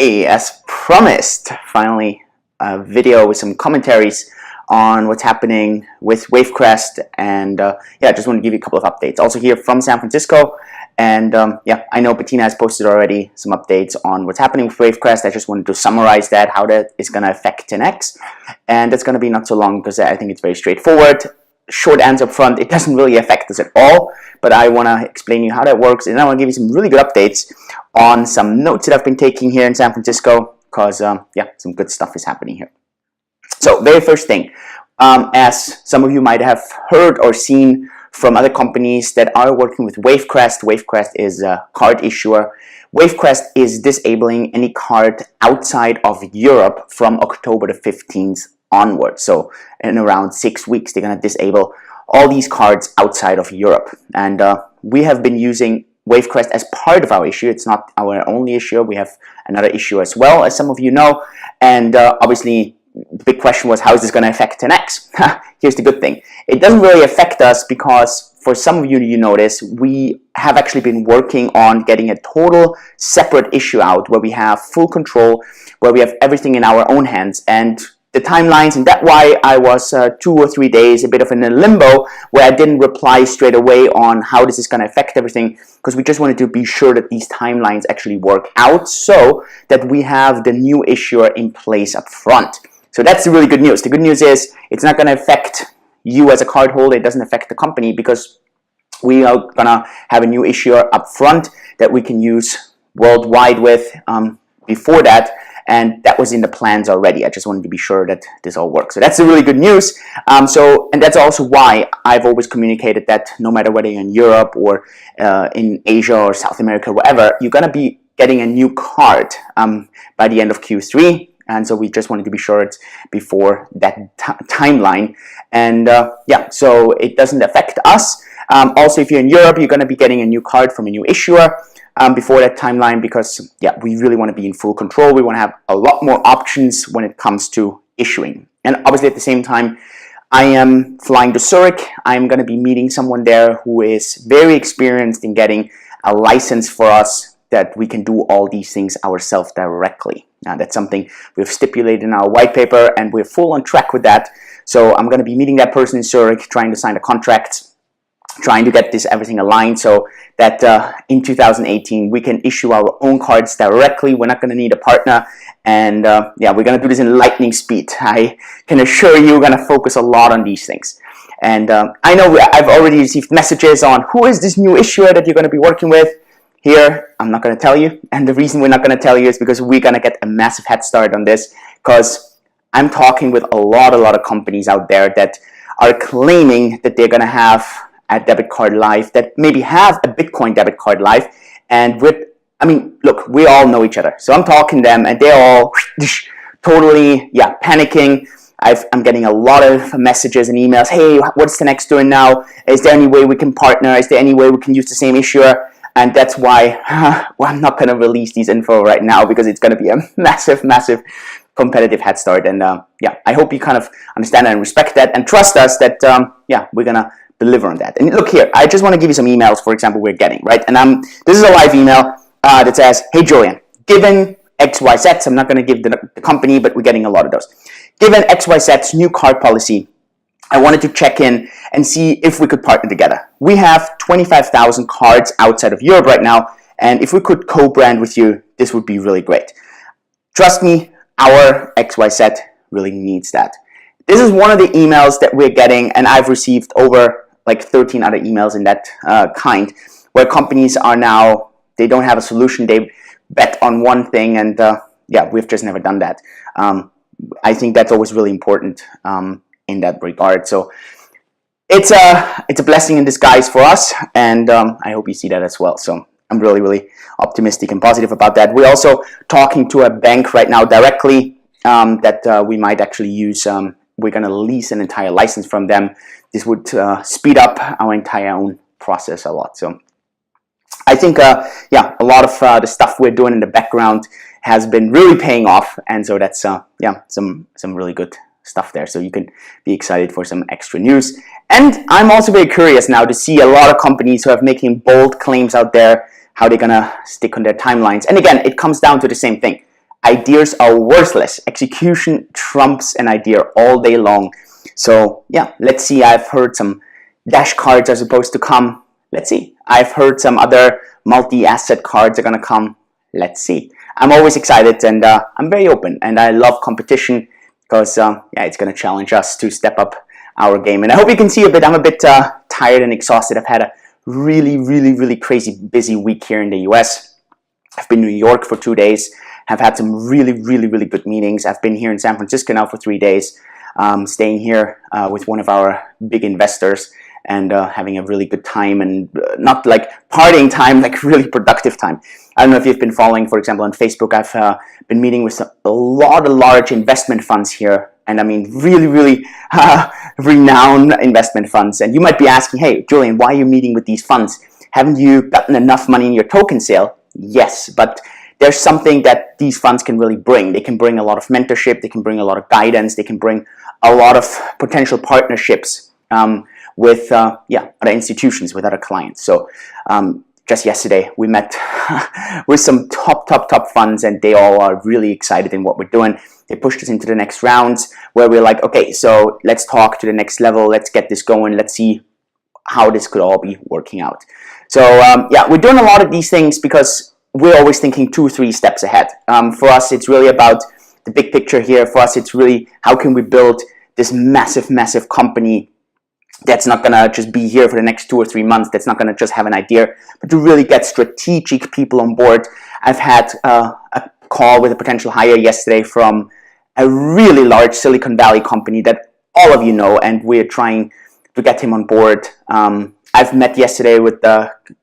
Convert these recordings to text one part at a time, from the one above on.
Hey, as promised, finally a video with some commentaries on what's happening with Wavecrest, and yeah, just want to give you a couple of updates. Also here from San Francisco, and yeah, I know Bettina has posted already some updates on what's happening with Wavecrest. I just wanted to summarize that, how that is going to affect TenX, and it's going to be not so long because I think it's very straightforward. Short answer up front, it doesn't really affect us at all, but I want to explain to you how that works, and I want to give you some really good updates on some notes that I've been taking here in San Francisco, because yeah, some good stuff is happening here. So very first thing, as some of you might have heard or seen from other companies that are working with Wavecrest, Wavecrest is a card issuer. Wavecrest is disabling any card outside of Europe from October the 15th onwards. So in around 6 weeks, they're going to disable all these cards outside of Europe. And we have been using Wavecrest as part of our issue. It's not our only issue. We have another issue as well, as some of you know. And obviously, the big question was, how is this going to affect TenX? Here's the good thing. It doesn't really affect us because for some of you, you notice, we have actually been working on getting a total separate issue out where we have full control, where we have everything in our own hands. And the timelines, and that's why I was 2 or 3 days a bit of in a limbo where I didn't reply straight away on how this is going to affect everything, because we just wanted to be sure that these timelines actually work out so that we have the new issuer in place up front. So that's the really good news. The good news is it's not going to affect you as a cardholder. It doesn't affect the company because we are going to have a new issuer up front that we can use worldwide with before that. And that was in the plans already. I just wanted to be sure that this all works. So that's the really good news. And that's also why I've always communicated that no matter whether you're in Europe or in Asia or South America, wherever, you're going to be getting a new card by the end of Q3. And so we just wanted to be sure it's before that timeline. And yeah, so it doesn't affect us. Also, if you're in Europe, you're going to be getting a new card from a new issuer before that timeline, because yeah, we really want to be in full control. We want to have a lot more options when it comes to issuing. And obviously at the same time, I am flying to Zurich. I'm going to be meeting someone there who is very experienced in getting a license for us that we can do all these things ourselves directly. Now, that's something we've stipulated in our white paper, and we're full on track with that. So I'm going to be meeting that person in Zurich, trying to sign a contract, trying to get this everything aligned so that in 2018 we can issue our own cards directly. We're not going to need a partner, and yeah, we're going to do this in lightning speed. I can assure you we're going to focus a lot on these things. And I know I've already received messages on who is this new issuer that you're going to be working with. Here, I'm not going to tell you, and the reason we're not going to tell you is because we're going to get a massive head start on this, because I'm talking with a lot of companies out there that are claiming that they're going to have a debit card live, that maybe have a Bitcoin debit card live, and with, I mean, look, we all know each other, so I'm talking to them, and they're all totally, yeah, panicking. I'm getting a lot of messages and emails. Hey, what's TenX doing now? Is there any way we can partner? Is there any way we can use the same issuer? And that's why well, I'm not going to release these info right now, because it's going to be a massive competitive head start. And yeah, I hope you kind of understand and respect that and trust us that yeah, we're going to deliver on that. And look here, I just want to give you some emails, for example, we're getting, right? And this is a live email that says, hey, Julian, given XYZ, I'm not going to give the company, but we're getting a lot of those. Given XYZ's new card policy, I wanted to check in and see if we could partner together. We have 25,000 cards outside of Europe right now, and if we could co-brand with you, this would be really great. Trust me, our XYZ really needs that. This is one of the emails that we're getting, and I've received over like 13 other emails in that kind, where companies are now, they don't have a solution, they bet on one thing, and yeah, we've just never done that. I think that's always really important in that regard. So it's a blessing in disguise for us, and I hope you see that as well. So I'm really optimistic and positive about that. We're also talking to a bank right now directly that we might actually use. We're going to lease an entire license from them. This would speed up our entire own process a lot. So I think yeah, a lot of the stuff we're doing in the background has been really paying off, and so that's yeah, some really good stuff there. So you can be excited for some extra news. And I'm also very curious now to see a lot of companies who are making bold claims out there, how they're gonna stick on their timelines. And again, it comes down to the same thing. ideas are worthless. Execution trumps an idea all day long. So yeah, let's see. I've heard some dash cards are supposed to come. Let's see. I've heard some other multi-asset cards are going to come. Let's see. I'm always excited, and I'm very open, and I love competition because yeah, it's going to challenge us to step up our game. And I hope you can see a bit. I'm a bit tired and exhausted. I've had a really crazy busy week here in the US. I've been in New York for 2 days. I've had some really good meetings. I've been here in San Francisco now for 3 days, staying here with one of our big investors and having a really good time, and not like partying time, like really productive time. I don't know if you've been following, for example, on Facebook. I've been meeting with a lot of large investment funds here, and I mean really renowned investment funds. And you might be asking, hey, Julian, why are you meeting with these funds? Haven't you gotten enough money in your token sale? Yes, but there's something that these funds can really bring. They can bring a lot of mentorship, they can bring a lot of guidance, they can bring a lot of potential partnerships with yeah, other institutions, with other clients. So just yesterday we met with some top funds, and they all are really excited in what we're doing. They pushed us into the next rounds where we're like, okay, so let's talk to the next level, let's get this going, let's see how this could all be working out. So yeah, we're doing a lot of these things because we're always thinking 2 or 3 steps ahead. For us, it's really about the big picture here. For us, it's really how can we build this massive company that's not going to just be here for the next 2 or 3 months, that's not going to just have an idea, but to really get strategic people on board. I've had a call with a potential hire yesterday from a really large Silicon Valley company that all of you know, and we're trying to get him on board. I've met yesterday with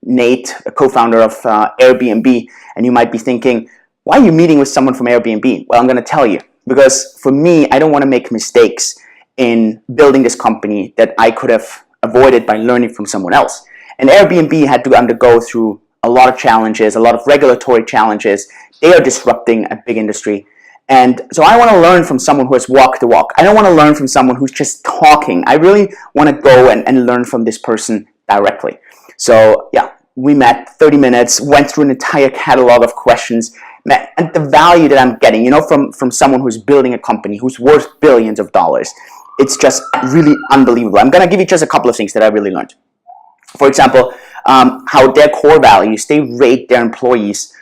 Nate, a co-founder of Airbnb, and you might be thinking, why are you meeting with someone from Airbnb? Well, I'm going to tell you, because for me, I don't want to make mistakes in building this company that I could have avoided by learning from someone else. And Airbnb had to undergo through a lot of challenges, a lot of regulatory challenges. They are disrupting a big industry. And so I want to learn from someone who has walked the walk. I don't want to learn from someone who's just talking. I really want to go and learn from this person directly. So yeah, we met 30 minutes, went through an entire catalog of questions, and the value that I'm getting, you know, from someone who's building a company who's worth billions of dollars, it's just really unbelievable. I'm going to give you just a couple of things that I really learned. For example, how their core values, they rate their employees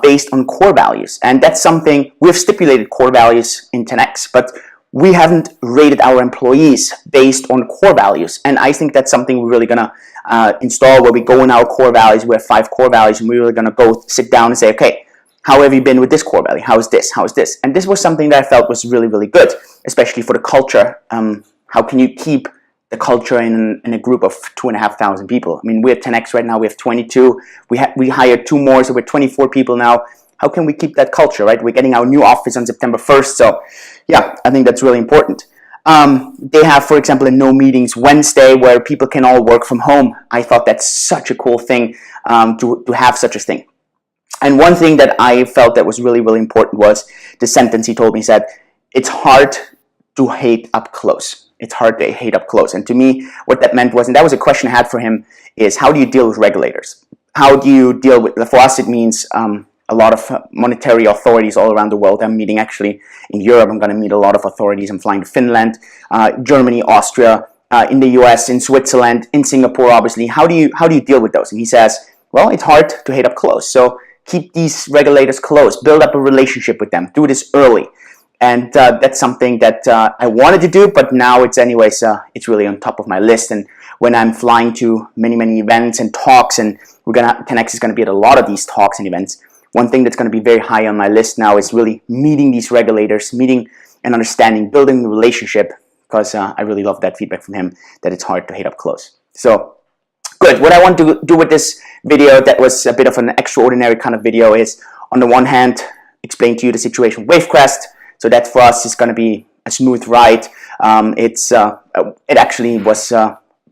based on core values. And that's something, we've stipulated core values in TenX, but we haven't rated our employees based on core values. And I think that's something we're really going to install, where we go in our core values. We have 5 core values, and we're really going to go sit down and say, okay, how have you been with this core value? How is this? How is this? And this was something that I felt was really good, especially for the culture. How can you keep the culture in a group of 2,500 people? I mean, we're at TenX right now. We have 22. We hired 2 more, so we're 24 people now. How can we keep that culture, right? We're getting our new office on September 1st. So yeah, I think that's really important. They have, for example, a no meetings Wednesday where people can all work from home. I thought that's such a cool thing to have such a thing. And one thing that I felt that was really important was the sentence he told me. He said, it's hard to hate up close. It's hard to hate up close. And to me, what that meant was, and that was a question I had for him, is how do you deal with regulators? How do you deal with, for us it means a lot of monetary authorities all around the world. I'm meeting actually in Europe. I'm going to meet a lot of authorities. I'm flying to Finland, Germany, Austria, in the US, in Switzerland, in Singapore, obviously. How do you deal with those? And he says, well, it's hard to hate up close. So keep these regulators close, build up a relationship with them, do this early. And that's something that I wanted to do, but now it's anyways, it's really on top of my list. And when I'm flying to many events and talks, and TenX is going to be at a lot of these talks and events, one thing that's going to be very high on my list now is really meeting these regulators, meeting and understanding, building a relationship, because I really love that feedback from him, that it's hard to hate up close. So good. What I want to do with this video, that was a bit of an extraordinary kind of video, is on the one hand, explain to you the situation with Wavecrest. So that for us is going to be a smooth ride. It actually was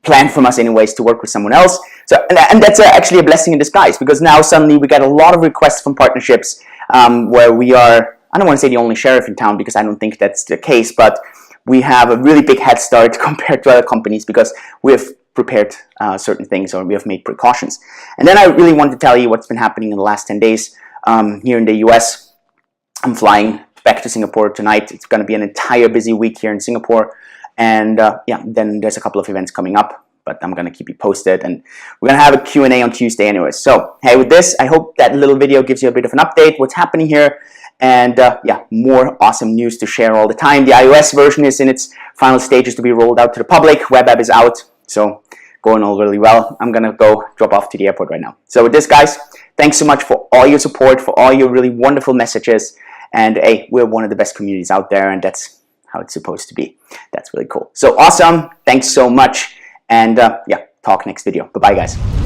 planned from us anyways to work with someone else. So and that's actually a blessing in disguise, because now suddenly we get a lot of requests from partnerships where we are, I don't want to say the only sheriff in town, because I don't think that's the case, but we have a really big head start compared to other companies because we have prepared certain things, or we have made precautions. And then I really want to tell you what's been happening in the last 10 days here in the US. I'm flying back to Singapore tonight. It's going to be an entire busy week here in Singapore, and yeah, then there's a couple of events coming up, but I'm going to keep you posted, and we're going to have a Q&A on Tuesday anyways. So hey, with this, I hope that little video gives you a bit of an update what's happening here, and yeah, more awesome news to share all the time. The iOS version is in its final stages to be rolled out to the public. Web app is out, so going all really well. I'm going to go drop off to the airport right now. So with this, guys, thanks so much for all your support, for all your really wonderful messages. And hey, we're one of the best communities out there, and that's how it's supposed to be. That's really cool. So awesome. Thanks so much. And yeah, talk next video. Bye-bye, guys.